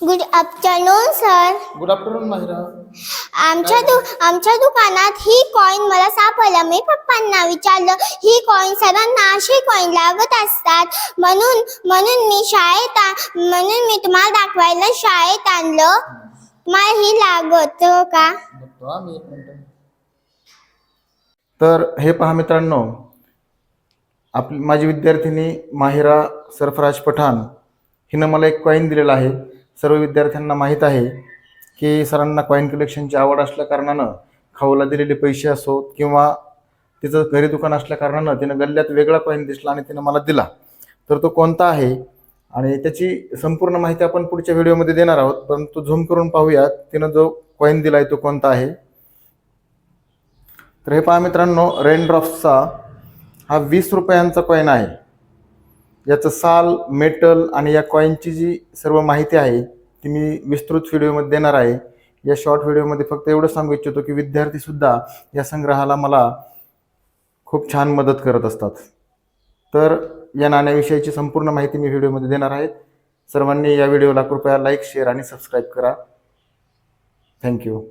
Good afternoon sir. Good afternoon Mahira. आमच्या दुकानात ही coin मला सापडला. मी पप्पांना विचारलं, ही कॉइन सर्वांना अशी कॉइन लागत असतात म्हणून मी तुम्हाला दाखवायला शाळेत आणलं. मला ही लागत का? तर हे पहा मित्रांनो, माझी विद्यार्थिनी माहिरा सरफराज पठाण हिनं मला एक कॉइन दिलेला आहे. सर्व विद्यार्थ्यांना माहीत आहे की सरांना कॉइन कलेक्शनची आवड असल्या कारणानं खाऊला दिलेले पैसे असोत किंवा तिचं घरी दुकान असल्या कारणानं तिनं गल्ल्यात वेगळा कॉइन दिसला आणि तिनं मला दिला. तर तो कोणता आहे आणि त्याची संपूर्ण माहिती आपण पुढच्या व्हिडिओमध्ये देणार आहोत, परंतु झूम करून पाहूयात तिनं जो कॉइन दिला आहे तो कोणता आहे. तर हे पहा मित्रांनो, रेनड्रॉप्सचा हा 20 रुपयांचा कॉइन आहे. याचं साल, मेटल आणि या कॉइनची जी सर्व माहिती आहे ती मी विस्तृत व्हिडिओमध्ये देणार आहे. या शॉर्ट व्हिडिओमध्ये फक्त एवढं सांगू इच्छितो की विद्यार्थीसुद्धा या संग्रहाला मला खूप छान मदत करत असतात. तर या नाण्याविषयीची संपूर्ण माहिती मी व्हिडिओमध्ये देणार आहे. सर्वांनी या व्हिडिओला कृपया लाईक, शेअर आणि सबस्क्राईब करा. थँक्यू.